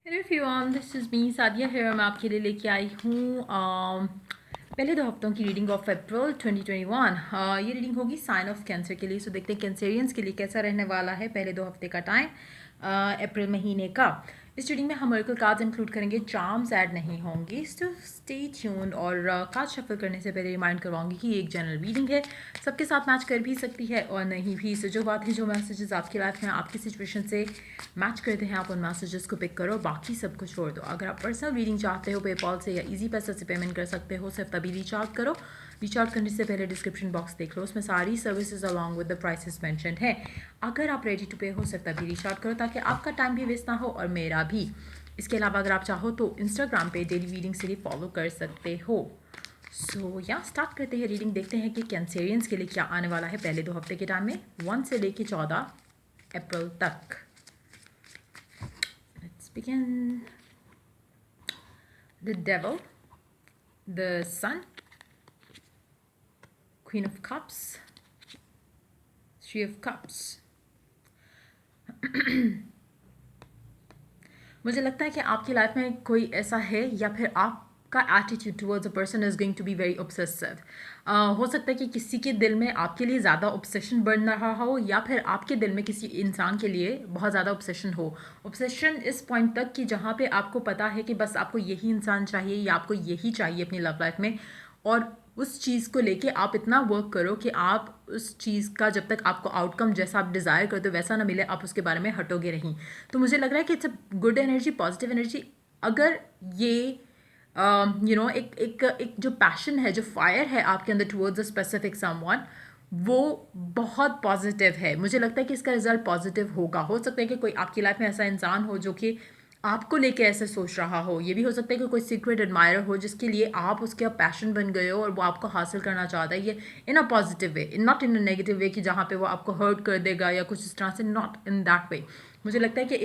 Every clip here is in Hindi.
Hello everyone, this is me Sadia here. मैं आपके लिए लेके आई हूँ पहले 2 हफ्तों की रीडिंग ऑफ अप्रैल 2021। ये रीडिंग होगी साइन ऑफ कैंसर के लिए। सो देखते हैं कैंसरियंस के लिए कैसा रहने वाला है पहले 2 हफ्ते का टाइम अप्रैल महीने का। इस रीडिंग में हम ऑरेकल कार्ड्स इंक्लूड करेंगे, चार्म्स ऐड नहीं होंगी। So stay tuned. और कार्ड शफल करने से पहले रिमाइंड करवाऊंगी कि ये एक जनरल रीडिंग है, सबके साथ मैच कर भी सकती है और नहीं भी। सो जो बात है, जो मैसेजेस आपकी लाइफ में आपकी सिचुएशन से मैच करते हैं, आप उन मैसेजेस को पिक करो, बाकी सब कुछ छोड़ दो। अगर आप पर्सनल रीडिंग चाहते हो पेपॉल से या इजी पैसा से पेमेंट कर सकते हो, सिर्फ तभी रीच आउट करो। रीच आउट करने से पहले डिस्क्रिप्शन बॉक्स देख लो, उसमें सारी services along with the prices mentioned है। अगर आप रेडी टू पे हो, सिर्फ तभी रीच आउट करो ताकि आपका टाइम भी वेस्ट ना हो और मेरा भी। इसके अलावा अगर आप चाहो तो इंस्टाग्राम पे डेली रीडिंग से भी फॉलो कर सकते हो। सो यहाँ स्टार्ट करते हैं रीडिंग। देखते हैं कि कैंसेरियंस के लिए क्या आने वाला है पहले 2 हफ्ते के टाइम में, 1 से लेके 14 अप्रैल तक। Let's begin. The Devil, the Sun, Queen of Cups, Three of Cups. मुझे लगता है कि आपकी लाइफ में कोई ऐसा है या फिर आपका attitude towards a person is going to be very obsessive. हो सकता है कि किसी के दिल में आपके लिए ज़्यादा ऑब्सेशन बढ़ रहा हो या फिर आपके दिल में किसी इंसान के लिए बहुत ज़्यादा ऑब्सेशन हो। ऑब्सेशन इस पॉइंट तक कि जहाँ पे आपको पता है कि बस आपको यही इंसान चाहिए या आपको यही चाहिए अपनी लव लाइफ में, और उस चीज़ को लेके आप इतना वर्क करो कि आप उस चीज़ का जब तक आपको आउटकम जैसा आप डिज़ायर करते हो वैसा ना मिले, आप उसके बारे में हटोगे नहीं। तो मुझे लग रहा है कि it's a good energy, positive energy. अगर ये एक जो पैशन है, जो फायर है आपके अंदर टुवर्ड्स अ स्पेसिफिक समवन, वो बहुत पॉजिटिव है। मुझे लगता है कि इसका रिजल्ट पॉजिटिव होगा। हो सकता है कि कोई आपकी लाइफ में ऐसा इंसान हो जो कि आपको लेके ऐसे सोच रहा हो। ये भी हो सकता है कि कोई सीक्रेट एडमायर हो जिसके लिए आप उसके पैशन बन गए हो और वो आपको हासिल करना चाहता है। ये in a positive way, not in a negative way कि जहाँ पे वो आपको हर्ट कर देगा या कुछ इस तरह से, नॉट इन दैट वे। मुझे लगता है कि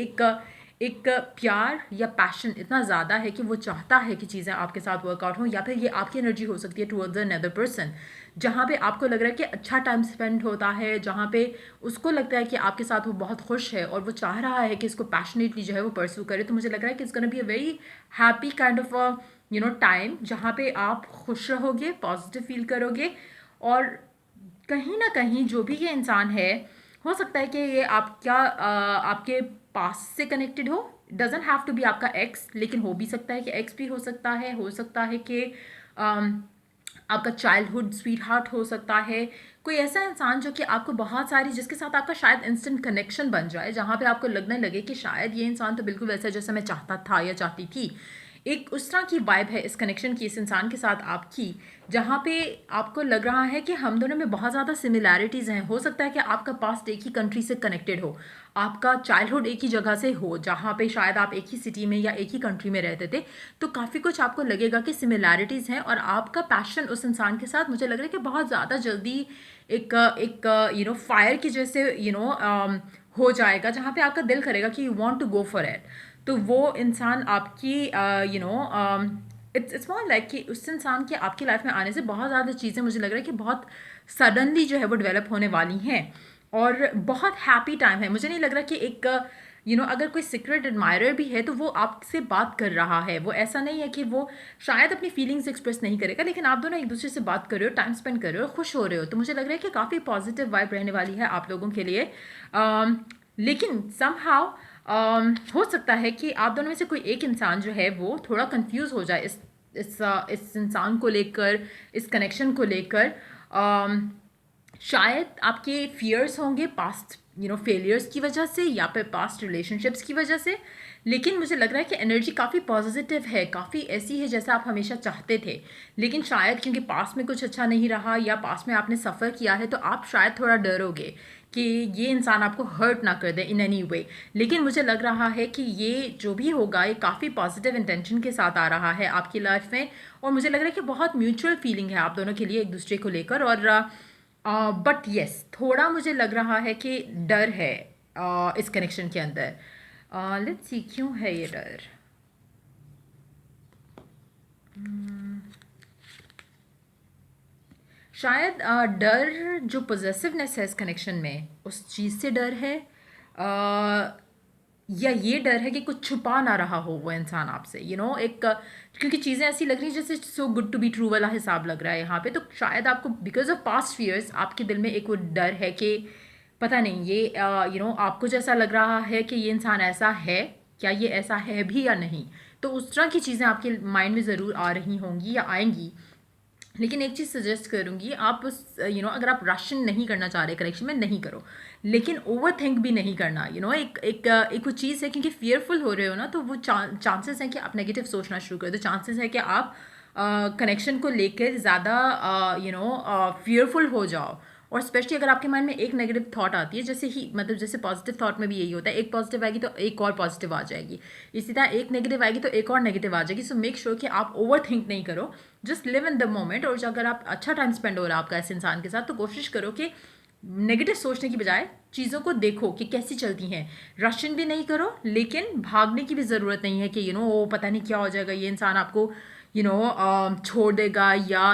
एक प्यार या पैशन इतना ज़्यादा है कि वो चाहता है कि चीज़ें आपके साथ वर्कआउट हों, या फिर ये आपकी एनर्जी हो सकती है टुवर्ड्स अनदर पर्सन, जहाँ पे आपको लग रहा है कि अच्छा टाइम स्पेंड होता है, जहाँ पे उसको लगता है कि आपके साथ वो बहुत खुश है और वो चाह रहा है कि इसको पैशनेटली जो है वो परस्यू करे। तो मुझे लग रहा है कि it's gonna be a very happy kind of time, जहाँ पे आप खुश रहोगे, पॉजिटिव फील करोगे। और कहीं ना कहीं जो भी ये इंसान है, हो सकता है कि ये आपके पास से कनेक्टेड हो। डजेंट हैव टू बी आपका एक्स, लेकिन हो भी सकता है कि एक्स भी हो सकता है कि आपका चाइल्डहुड स्वीट हार्ट हो सकता है। कोई ऐसा इंसान जो कि आपको बहुत सारी, जिसके साथ आपका शायद इंस्टेंट कनेक्शन बन जाए, जहाँ पे आपको लगने लगे कि शायद ये इंसान तो बिल्कुल वैसा है जैसा मैं चाहता था या चाहती थी। एक उस तरह की वाइब है इस कनेक्शन की, इस इंसान के साथ आपकी, जहाँ पे आपको लग रहा है कि हम दोनों में बहुत ज़्यादा सिमिलैरिटीज़ हैं। हो सकता है कि आपका पास्ट एक ही कंट्री से कनेक्टेड हो, आपका चाइल्डहुड एक ही जगह से हो, जहाँ पे शायद आप एक ही सिटी में या एक ही कंट्री में रहते थे। तो काफ़ी कुछ आपको लगेगा कि सिमिलैरिटीज़ हैं, और आपका पैशन उस इंसान के साथ, मुझे लग रहा है कि बहुत ज़्यादा जल्दी एक एक फायर की जैसे हो जाएगा, जहाँ पे आपका दिल करेगा कि you want to go for it. तो वो इंसान आपकी इट्स मोर लाइक कि उस इंसान के आपकी लाइफ में आने से बहुत ज़्यादा चीज़ें, मुझे लग रहा है कि बहुत सडनली जो है वो डेवलप होने वाली हैं, और बहुत हैप्पी टाइम है। मुझे नहीं लग रहा कि एक अगर कोई सीक्रेट एडमायरर भी है तो वो आपसे बात कर रहा है। वो ऐसा नहीं है कि वो शायद अपनी फीलिंग्स एक्सप्रेस नहीं करेगा, लेकिन आप दोनों एक दूसरे से बात कर रहे हो, टाइम स्पेंड कर रहे हो, खुश हो रहे हो। तो मुझे लग रहा है कि काफ़ी पॉजिटिव वाइब रहने वाली है आप लोगों के लिए। लेकिन समहाउ हो सकता है कि आप दोनों में से कोई एक इंसान जो है वो थोड़ा कंफ्यूज हो जाए इस इंसान को लेकर, इस कनेक्शन को लेकर। शायद आपके फियर्स होंगे पास्ट फेलियर्स की वजह से या फिर पास्ट रिलेशनशिप्स की वजह से। लेकिन मुझे लग रहा है कि एनर्जी काफ़ी पॉजिटिव है, काफ़ी ऐसी है जैसा आप हमेशा चाहते थे। लेकिन शायद क्योंकि पास्ट में कुछ अच्छा नहीं रहा या पास्ट में आपने सफ़र किया है, तो आप शायद थोड़ा डरोगे कि ये इंसान आपको हर्ट ना कर दे इन एनी वे। लेकिन मुझे लग रहा है कि ये जो भी होगा, ये काफ़ी पॉजिटिव इंटेंशन के साथ आ रहा है आपकी लाइफ में। और मुझे लग रहा है कि बहुत म्यूचुअल फीलिंग है आप दोनों के लिए एक दूसरे को लेकर। और बट यस, थोड़ा मुझे लग रहा है कि डर है इस कनेक्शन के अंदर। लेट्स सी क्यों है ये डर। शायद डर जो पोजेसिवनेस है इस कनेक्शन में, उस चीज़ से डर है। या ये डर है कि कुछ छुपा ना रहा हो वो इंसान आपसे, एक क्योंकि चीज़ें ऐसी लग रही हैं जैसे so good to be true वाला हिसाब लग रहा है यहाँ पे, तो शायद आपको बिकॉज ऑफ पास्ट फियर्स आपके दिल में एक वो डर है कि पता नहीं ये आपको जैसा लग रहा है कि ये इंसान ऐसा है, क्या ये ऐसा है भी या नहीं। तो उस तरह की चीज़ें आपके माइंड में ज़रूर आ रही होंगी या आएंगी। लेकिन एक चीज़ सजेस्ट करूँगी, आप अगर आप रशन नहीं करना चाह रहे करेक्शन में, नहीं करो, लेकिन ओवर थिंक भी नहीं करना। एक वो चीज़ है, क्योंकि फियरफुल हो रहे हो ना, तो वो चांसेस हैं कि आप नेगेटिव सोचना शुरू कर दो, चांसेस है कि आप कनेक्शन को लेकर ज़्यादा फियरफुल हो जाओ। और स्पेशली अगर आपके माइंड में एक नेगेटिव थॉट आती है, जैसे ही मतलब जैसे पॉजिटिव थॉट में भी यही होता है, एक पॉजिटिव आएगी तो एक और पॉजिटिव आ जाएगी, इसी तरह एक नेगेटिव आएगी तो एक और नेगेटिव आ जाएगी। सो मेक श्योर कि आप ओवर थिंक नहीं करो, just live in the moment. और अगर आप अच्छा टाइम स्पेंड हो रहा है आपका ऐसे इंसान के साथ, तो कोशिश करो कि नेगेटिव सोचने की बजाय चीज़ों को देखो कि कैसी चलती हैं। रशन भी नहीं करो, लेकिन भागने की भी ज़रूरत नहीं है कि वो पता नहीं क्या हो जाएगा, ये इंसान आपको छोड़ देगा या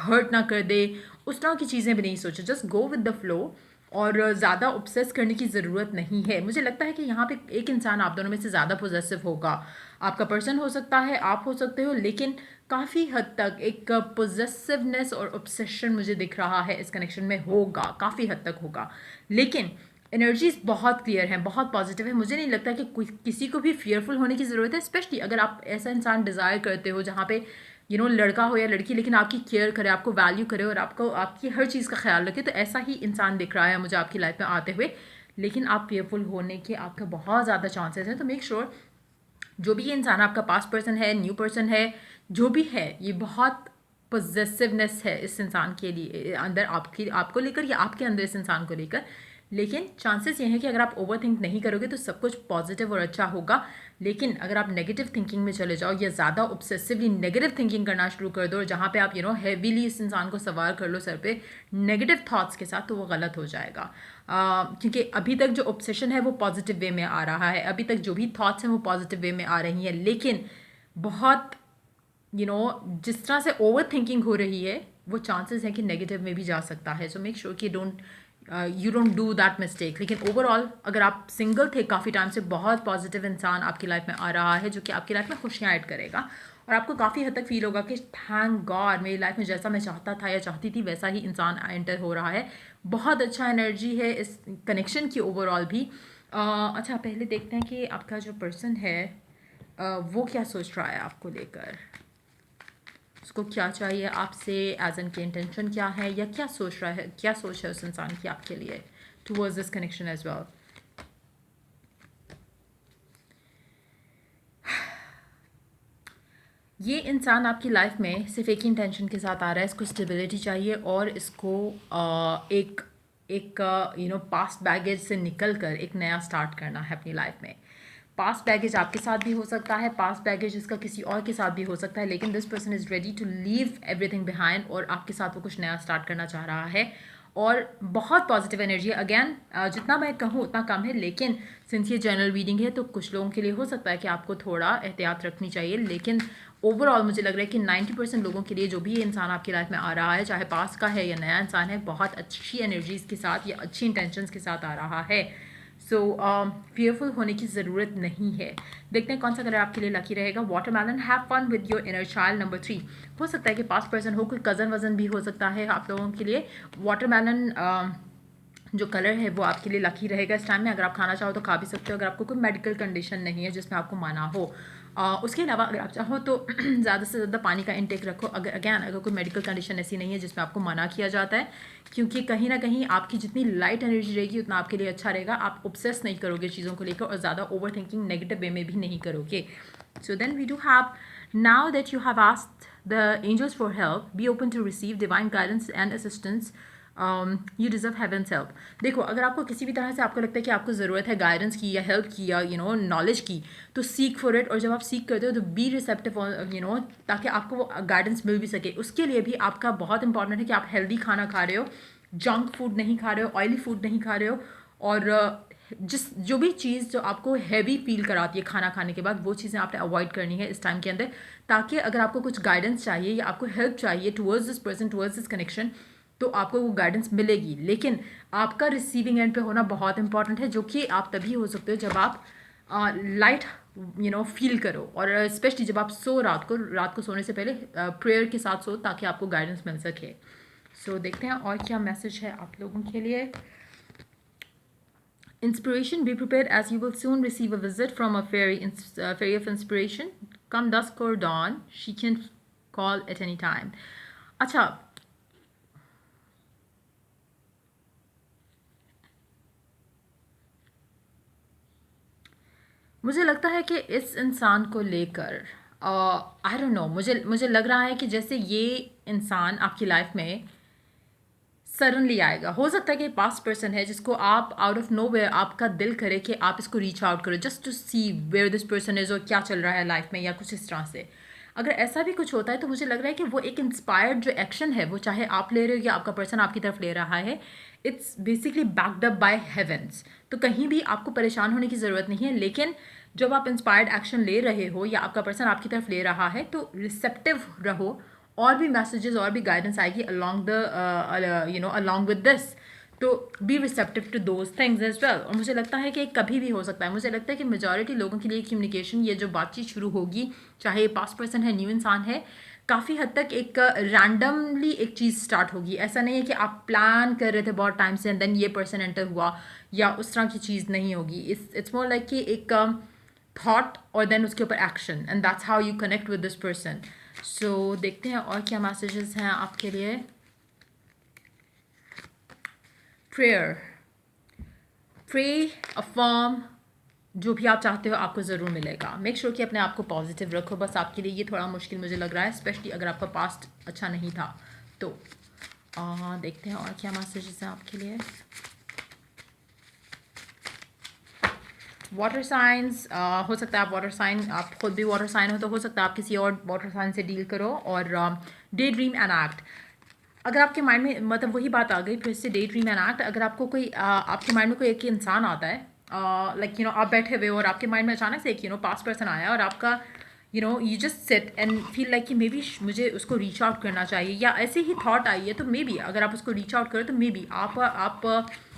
हर्ट ना कर दे, उस तरह की चीज़ें भी नहीं सोचो। Just go with the flow, और ज़्यादा ऑब्सेस करने की ज़रूरत नहीं है। मुझे लगता है कि यहाँ पे एक इंसान आप दोनों में से ज़्यादा पोजेसिव होगा। आपका पर्सन हो सकता है, आप हो सकते हो, लेकिन काफ़ी हद तक एक पोजेसिवनेस और ऑब्सेशन मुझे दिख रहा है इस कनेक्शन में होगा, काफ़ी हद तक होगा। लेकिन एनर्जीज बहुत क्लियर हैं, बहुत पॉजिटिव है। मुझे नहीं लगता कि कोई किसी को भी फियरफुल होने की ज़रूरत है, स्पेशली अगर आप ऐसा इंसान डिज़ायर करते हो जहाँ पे लड़का हो या लड़की, लेकिन आपकी केयर करे, आपको वैल्यू करे और आपको आपकी हर चीज़ का ख्याल रखे। तो ऐसा ही इंसान दिख रहा है मुझे आपकी लाइफ में आते हुए। लेकिन आप फेयरफुल होने के आपके बहुत ज़्यादा चांसेस हैं। तो मेक श्योर जो भी ये इंसान आपका पास्ट पर्सन है, न्यू पर्सन है, जो भी है, ये बहुत पोजेसिवनेस है इस इंसान के लिए अंदर, आपको लेकर या आपके अंदर इस इंसान को लेकर। लेकिन चांसेस ये हैं कि अगर आप ओवर थिंक नहीं करोगे तो सब कुछ पॉजिटिव और अच्छा होगा। लेकिन अगर आप नेगेटिव थिंकिंग में चले जाओ या ज़्यादा ऑब्सेसिवली नेगेटिव थिंकिंग करना शुरू कर दो, जहाँ पे आप हैवीली इस इंसान को सवार कर लो सर पे नेगेटिव थॉट्स के साथ, तो वो गलत हो जाएगा। क्योंकि अभी तक जो ऑब्सेशन है वो पॉजिटिव वे में आ रहा है, अभी तक जो भी थॉट्स हैं वो पॉजिटिव वे में आ रही हैं, लेकिन बहुत जिस तरह से ओवर थिंकिंग हो रही है, वो चांसेस है कि नेगेटिव में भी जा सकता है। सो मेक श्योर कि you don't do that mistake. लेकिन ओवरऑल अगर आप सिंगल थे काफ़ी टाइम से, बहुत पॉजिटिव इंसान आपकी लाइफ में आ रहा है जो कि आपकी लाइफ में खुशियाँ ऐड करेगा, और आपको काफ़ी हद तक फील होगा कि थैंक गॉड मेरी लाइफ में जैसा मैं चाहता था या चाहती थी वैसा ही इंसान एंटर हो रहा है। बहुत अच्छा एनर्जी है इस कनेक्शन की ओवरऑल भी। अच्छा, पहले देखते हैं कि आपका जो पर्सन है वो क्या सोच रहा है आपको लेकर, उसको क्या चाहिए आपसे, एज एन की इंटेंशन क्या है, या क्या सोच रहा है, क्या सोच है उस इंसान की आपके लिए towards this connection as well. ये इंसान आपकी लाइफ में सिर्फ एक ही इंटेंशन के साथ आ रहा है, इसको स्टेबिलिटी चाहिए और इसको एक एक पास्ट बैगेज से निकल कर एक नया स्टार्ट करना है अपनी लाइफ में। पास्ट बैगेज आपके साथ भी हो सकता है, पास्ट बैगेज इसका किसी और के साथ भी हो सकता है, लेकिन this person is ready to leave everything behind और आपके साथ वो कुछ नया स्टार्ट करना चाह रहा है। और बहुत पॉजिटिव एनर्जी है। अगेन जितना मैं कहूँ उतना कम है, लेकिन सिंस ये जनरल रीडिंग है तो कुछ लोगों के लिए हो सकता है कि आपको थोड़ा एहतियात रखनी चाहिए। लेकिन ओवरऑल मुझे लग रहा है कि 90% लोगों के लिए जो भी ये इंसान आपकी लाइफ में आ रहा है, चाहे पास का है या नया इंसान है, बहुत अच्छी एनर्जीज़ के साथ या अच्छी इंटेंशंस के साथ आ रहा है। सो फियरफुल होने की ज़रूरत नहीं है। देखते हैं कौन सा कलर आपके लिए लकी रहेगा। Watermelon, have fun with your inner child. Number 3, हो सकता है कि पास्ट पर्सन हो, कोई कज़न वज़न भी हो सकता है आप लोगों के लिए। वाटरमेलन जो कलर है वो आपके लिए लकी रहेगा इस टाइम में। अगर आप खाना चाहो तो खा भी सकते हो, अगर आपको कोई मेडिकल कंडीशन नहीं है जिसमें आपको माना हो। उसके अलावा अगर आप चाहो तो ज़्यादा से ज़्यादा पानी का इंटेक रखो। अगर कोई मेडिकल कंडीशन ऐसी नहीं है जिसमें आपको मना किया जाता है, क्योंकि कहीं ना कहीं आपकी जितनी लाइट एनर्जी रहेगी उतना आपके लिए अच्छा रहेगा। आप ऑब्सेस नहीं करोगे चीज़ों को लेकर और ज़्यादा ओवर थिंकिंग नेगेटिव वे में भी नहीं करोगे। So then we do have, now that you have asked the angels for help, be open to receive divine guidance and assistance, you deserve heavens help. देखो, अगर आपको किसी भी तरह से आपको लगता है कि आपको ज़रूरत है गाइडेंस की या हेल्प की या नॉलेज की, तो सीक फॉर इट। और जब आप सीक करते हो तो बी रिसेप्टिव, ताकि आपको वो गाइडेंस मिल भी सके। उसके लिए भी आपका बहुत इंपॉर्टेंट है कि आप हेल्दी खाना खा रहे हो, जंक फूड नहीं खा रहे हो, ऑयली फूड नहीं खा रहे हो, और जो भी चीज़ जो आपको हैवी फील कराती है खाना खाने के बाद, वो चीज़ें आपने अवॉइड करनी है इस टाइम के अंदर, ताकि अगर आपको कुछ गाइडेंस चाहिए या आपको हेल्प चाहिए towards this person, towards this connection, तो आपको वो गाइडेंस मिलेगी। लेकिन आपका रिसीविंग एंड पे होना बहुत इंपॉर्टेंट है, जो कि आप तभी हो सकते हो जब आप लाइट फील करो, और स्पेशली जब आप रात को सोने से पहले प्रेयर के साथ सो, ताकि आपको गाइडेंस मिल सके. सो देखते हैं और क्या मैसेज है आप लोगों के लिए. Inspiration, be prepared as you will soon receive a visit from a fairy of inspiration. Come dusk or dawn, she can call at any time. अच्छा, मुझे लगता है कि इस इंसान को लेकर आई डोंट नो, मुझे लग रहा है कि जैसे ये इंसान आपकी लाइफ में सडनली आएगा. हो सकता है कि पास्ट पर्सन है जिसको आप आउट ऑफ नो वेयर आपका दिल करे कि आप इसको रीच आउट करो just to see where this person is और क्या चल रहा है लाइफ में या कुछ इस तरह से. अगर ऐसा भी कुछ होता है तो मुझे लग रहा है कि वो एक इंस्पायर्ड जो एक्शन है, वो चाहे आप ले रहे हो या आपका पर्सन आपकी तरफ ले रहा है, it's basically backed up by heavens. तो कहीं भी आपको परेशान होने की ज़रूरत नहीं है. लेकिन जब आप इंस्पायर्ड एक्शन ले रहे हो या आपका पर्सन आपकी तरफ ले रहा है, तो रिसेप्टिव रहो. और भी मैसेजेस और भी गाइडेंस आएगी along the along with this. तो be receptive to those things as well. और मुझे लगता है कि कभी भी हो सकता है. मुझे लगता है कि मेजॉरिटी लोगों के लिए कम्युनिकेशन, ये जो बातचीत शुरू होगी, चाहे ये पास्ट पर्सन है, न्यू इंसान है, काफ़ी हद तक एक रैंडमली एक चीज़ स्टार्ट होगी. ऐसा नहीं है कि आप प्लान कर रहे थे बहुत टाइम से एंड देन ये पर्सन एंटर हुआ, या उस तरह की चीज़ नहीं होगी. इट्स मोर लाइक कि एक थॉट और देन उसके ऊपर action, and that's how you connect with this person. So देखते हैं और क्या मैसेजेस हैं आपके लिए. प्रेयर, प्रे, अफर्म, जो भी आप चाहते हो आपको ज़रूर मिलेगा. मेक श्योर कि अपने आप को पॉजिटिव रखो. बस आपके लिए ये थोड़ा मुश्किल मुझे लग रहा है, स्पेशली अगर आपका पास्ट अच्छा नहीं था तो. देखते हैं और क्या मैसेजेस हैं आपके लिए. वाटर साइंस, हो सकता है आप वाटर साइन, आप खुद भी वाटर साइन हो, तो हो सकता है आप किसी और वाटर साइन से डील करो. और डे ड्रीम एंड एक्ट, अगर आपके माइंड में, मतलब वही बात आ गई फिर से, डे ड्रीम एंड एक्ट. अगर आपको कोई आपके माइंड में कोई एक इंसान आता है, लाइक आप बैठे हुए और आपके माइंड में अचानक से एक पास्ट पर्सन आया और आपका you just sit and feel like कि मे बी मुझे उसको रीच आउट करना चाहिए, या ऐसे ही थॉट आई है, तो मे बी अगर आप उसको रीच आउट करो तो मे बी आप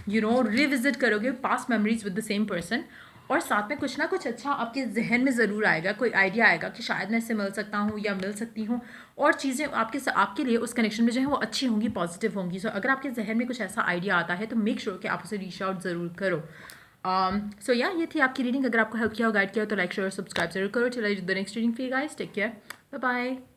रिविजिट करोगे past memories with the same person. और साथ में कुछ ना कुछ अच्छा आपके जहन में ज़रूर आएगा, कोई आइडिया आएगा कि शायद मैं इससे मिल सकता हूँ या मिल सकती हूँ. और चीज़ें आपके लिए उस कनेक्शन में जो है वो अच्छी होंगी, पॉजिटिव होंगी. सो अगर आपके जहन में कुछ ऐसा आइडिया आता है तो मेक श्योर कि आप उसे रीच आउट ज़रूर करो. सो या ये थी आपकी रीडिंग. अगर आपको हेल्प किया हो, गाइड किया हो, तो लाइक शेयर और सब्सक्राइब जरूर करो. चलिए the next reading for you guys. Take care, bye bye.